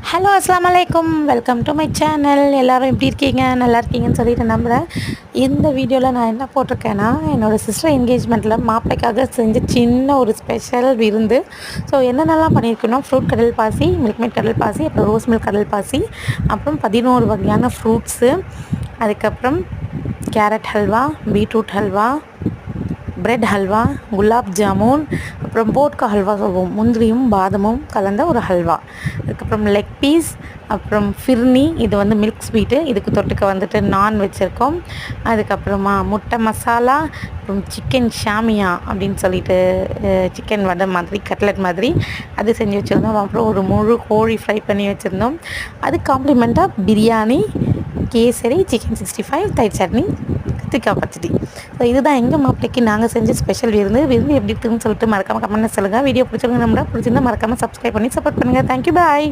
Hello அஸ்ஸலாமு அலைக்கும், welcome to my channel. எல்லோரும் எப்படி இருக்கீங்க? நல்லா இருக்கீங்கன்னு சொல்லிட்டு நம்புகிறேன். இந்த வீடியோவில் நான் என்ன போட்டிருக்கேன்னா, என்னோடய சிஸ்டர் என்கேஜ்மெண்ட்டில் மாப்பிள்ளைக்காக செஞ்ச சின்ன ஒரு ஸ்பெஷல் விருந்து. ஸோ என்னென்னலாம் பண்ணியிருக்கணும், ஃப்ரூட் கடல் பாசி, மில்க் மேட் கடல் பாசி, அப்புறம் ரோஸ் மில்க் கடல் பாசி, அப்புறம் 11 வகையான ஃப்ரூட்ஸு, அதுக்கப்புறம் carrot halwa, beetroot halwa, bread halwa, gulab jamun, அப்புறம் போட்கா ஹல்வா சொல்லுவோம், முந்திரியும் பாதமும் கலந்த ஒரு ஹல்வா, அதுக்கப்புறம் லெக் பீஸ், அப்புறம் ஃபிர்னி, இது வந்து மில்க் ஸ்வீட்டு, இதுக்கு தொட்டுக்க வந்துட்டு நான் வச்சுருக்கோம். அதுக்கப்புறமா முட்டை மசாலா, அப்புறம் சிக்கன் ஷாமியா அப்படின்னு சொல்லிட்டு சிக்கன் வடை மாதிரி, கட்லட் மாதிரி அது செஞ்சு வச்சுருந்தோம். அப்புறம் ஒரு முழு கோழி ஃப்ரை பண்ணி வச்சுருந்தோம். அது காம்ப்ளிமெண்ட்டாக பிரியாணி, கேசரி, சிக்கன் 65, தயிர் சட்னி, கத்திரிக்காய் பச்சடி. ஸோ இதுதான் எங்கள் மாப்பிள்ளைக்கு நாங்கள் செஞ்ச ஸ்பெஷல் விருந்து. விருந்து எப்படி இருக்குதுன்னு சொல்லிட்டு மறக்காமல் கமெண்ட்ல சொல்லுங்கள். வீடியோ பிடிச்சிருந்தா மறக்காமல் சப்ஸ்கிரைப் பண்ணி சப்போர்ட் பண்ணுங்கள். தேங்க்யூ, பாய்.